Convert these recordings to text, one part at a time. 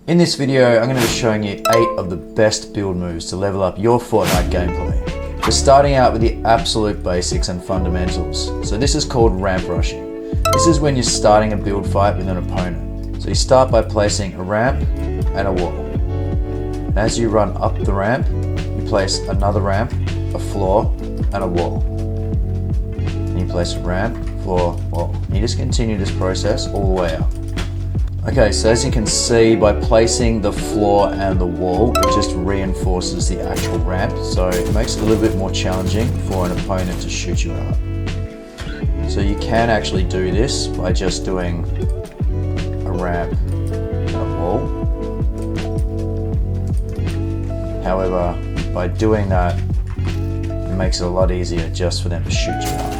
In this video, I'm going to be showing you 8 of the best build moves to level up your Fortnite gameplay. We're starting out with the absolute basics and fundamentals. So this is called ramp rushing. This is when you're starting a build fight with an opponent. So you start by placing a ramp and a wall. And as you run up the ramp, you place another ramp, a floor, and a wall. And you place a ramp, floor, wall. You just continue this process all the way up. Okay, so as you can see, by placing the floor and the wall, it just reinforces the actual ramp, so it makes it a little bit more challenging for an opponent to shoot you out. So you can actually do this by just doing a ramp and a wall. However, by doing that, it makes it a lot easier just for them to shoot you out.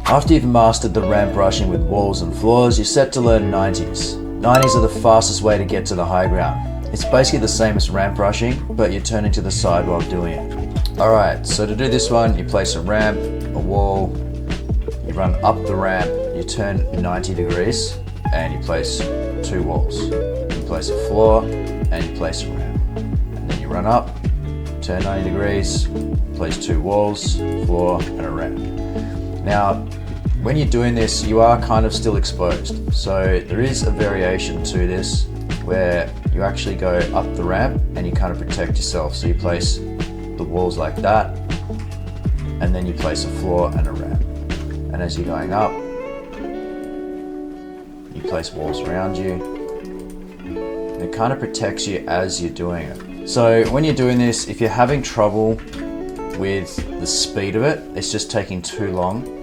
After you've mastered the ramp rushing with walls and floors, you're set to learn 90s. 90s are the fastest way to get to the high ground. It's basically the same as ramp rushing, but you're turning to the side while doing it. Alright, so to do this one, you place a ramp, a wall, you run up the ramp, you turn 90 degrees, and you place 2 walls. You place a floor, and you place a ramp. And then you run up, turn 90 degrees, place 2 walls, floor, and a ramp. Now, when you're doing this, you are kind of still exposed. So there is a variation to this where you actually go up the ramp and you kind of protect yourself. So you place the walls like that, and then you place a floor and a ramp. And as you're going up, you place walls around you. And it kind of protects you as you're doing it. So when you're doing this, if you're having trouble with the speed of it, it's just taking too long.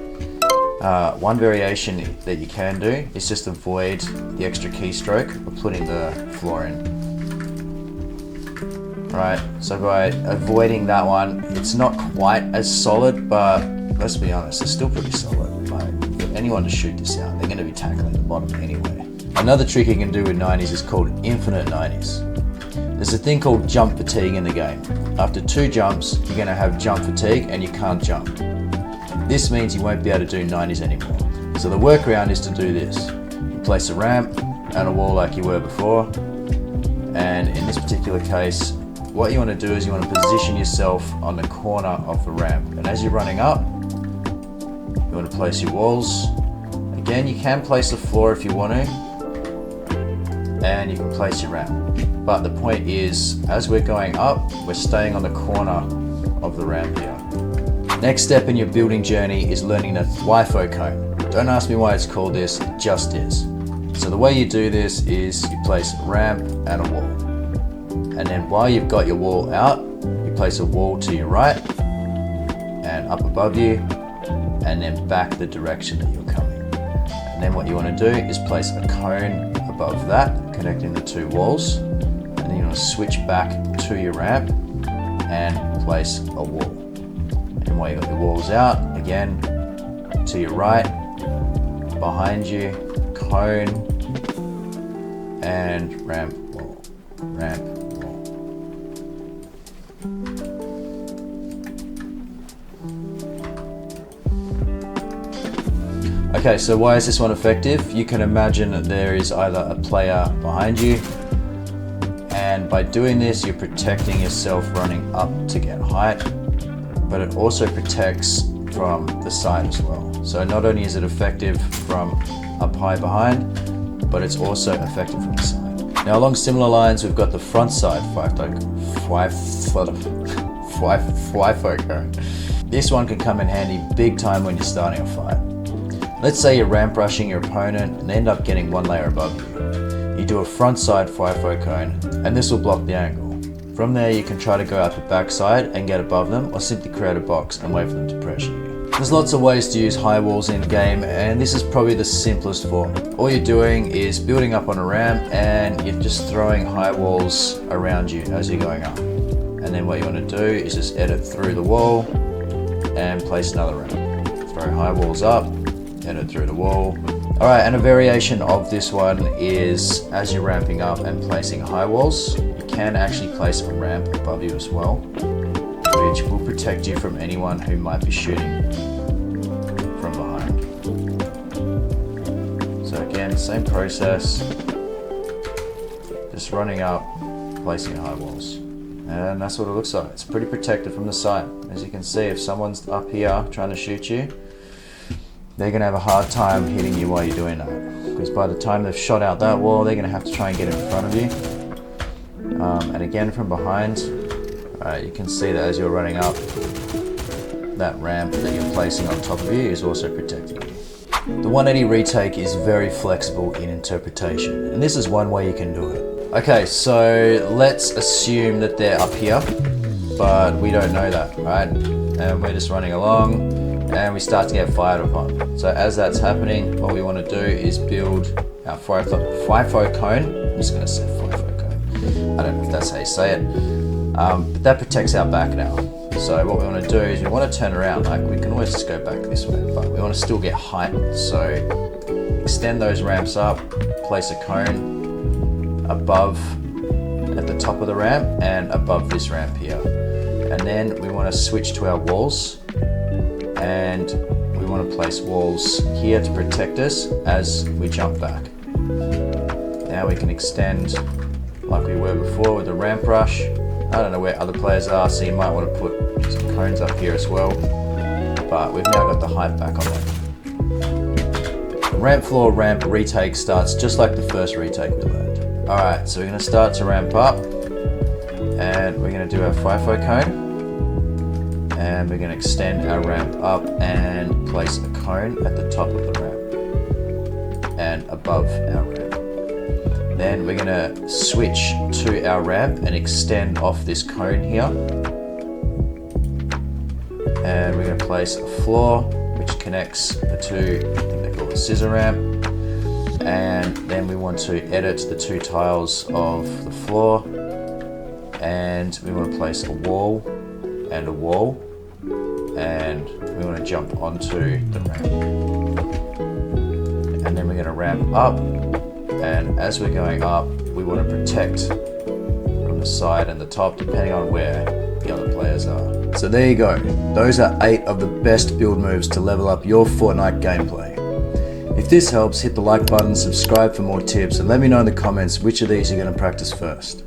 One variation that you can do is just avoid the extra keystroke of putting the floor in. Right, so by avoiding that one, it's not quite as solid, but let's be honest, it's still pretty solid. Like, for anyone to shoot this out, they're going to be tackling the bottom anyway. Another trick you can do with 90s is called infinite 90s. There's a thing called jump fatigue in the game. After 2 jumps, you're going to have jump fatigue and you can't jump. This means you won't be able to do 90s anymore. So the workaround is to do this. You place a ramp and a wall like you were before. And in this particular case, what you want to do is you want to position yourself on the corner of the ramp. And as you're running up, you want to place your walls. Again, you can place the floor if you want to. And you can place your ramp. But the point is, as we're going up, we're staying on the corner of the ramp here. Next step in your building journey is learning the Thwifo Cone. Don't ask me why it's called this, it just is. So the way you do this is you place a ramp and a wall. And then while you've got your wall out, you place a wall to your right and up above you, and then back the direction that you're coming. And then what you want to do is place a cone above that, connecting the 2 walls. And then you want to switch back to your ramp and place a wall. And while you got your walls out, again, to your right, behind you, cone, and ramp, wall, ramp, wall. Okay, so why is this one effective? You can imagine that there is either a player behind you, and by doing this, you're protecting yourself running up to get height, but it also protects from the side as well. So not only is it effective from up high behind, but it's also effective from the side. Now along similar lines, we've got the front side Thwifo Cone. This one can come in handy big time when you're starting a fight. Let's say you're ramp rushing your opponent and end up getting 1 layer above you. You do a front side Thwifo Cone, and this will block the angle. From there, you can try to go out the back side and get above them, or simply create a box and wait for them to pressure you. There's lots of ways to use high walls in game, and this is probably the simplest form. All you're doing is building up on a ramp and you're just throwing high walls around you as you're going up. And then what you want to do is just edit through the wall and place another ramp. Throw high walls up, edit through the wall. Alright, and a variation of this one is as you're ramping up and placing high walls, you can actually place a ramp above you as well, which will protect you from anyone who might be shooting from behind. So again, same process. just running up, placing high walls. And that's what it looks like. It's pretty protected from the side. As you can see, if someone's up here trying to shoot you, they're going to have a hard time hitting you while you're doing that. Because by the time they've shot out that wall, they're going to have to try and get in front of you. And again from behind, you can see that as you're running up, that ramp that you're placing on top of you is also protecting you. The 180 retake is very flexible in interpretation, and this is one way you can do it. Okay, so let's assume that they're up here, but we don't know that, right? And we're just running along, and we start to get fired upon. So as that's happening, what we want to do is build our Thwifo Cone. I'm just going to say Thwifo Cone. I don't know if that's how you say it, but that protects our back now. So what we want to do is we want to turn around. Like, we can always just go back this way, but we want to still get height. So extend those ramps up, place a cone above at the top of the ramp and above this ramp here. And then we want to switch to our walls, and we want to place walls here to protect us as we jump back. Now we can extend like we were before with the ramp rush. I don't know where other players are, so you might want to put some cones up here as well, but we've now got the height back on them. Ramp floor ramp retake starts just like the first retake we learned. Alright, so we're going to start to ramp up, and we're going to do our Thwifo Cone, and we're going to extend our ramp up and place a cone at the top of the ramp and above our ramp. Then we're going to switch to our ramp and extend off this cone here. And we're going to place a floor which connects the two, I think they call it scissor ramp. And then we want to edit the two tiles of the floor. And we want to place a wall and a wall. And we want to jump onto the ramp. And then we're going to ramp up. And as we're going up, we want to protect from the side and the top, depending on where the other players are. So there you go. Those are 8 of the best build moves to level up your Fortnite gameplay. If this helps, hit the like button, subscribe for more tips, and let me know in the comments which of these you're going to practice first.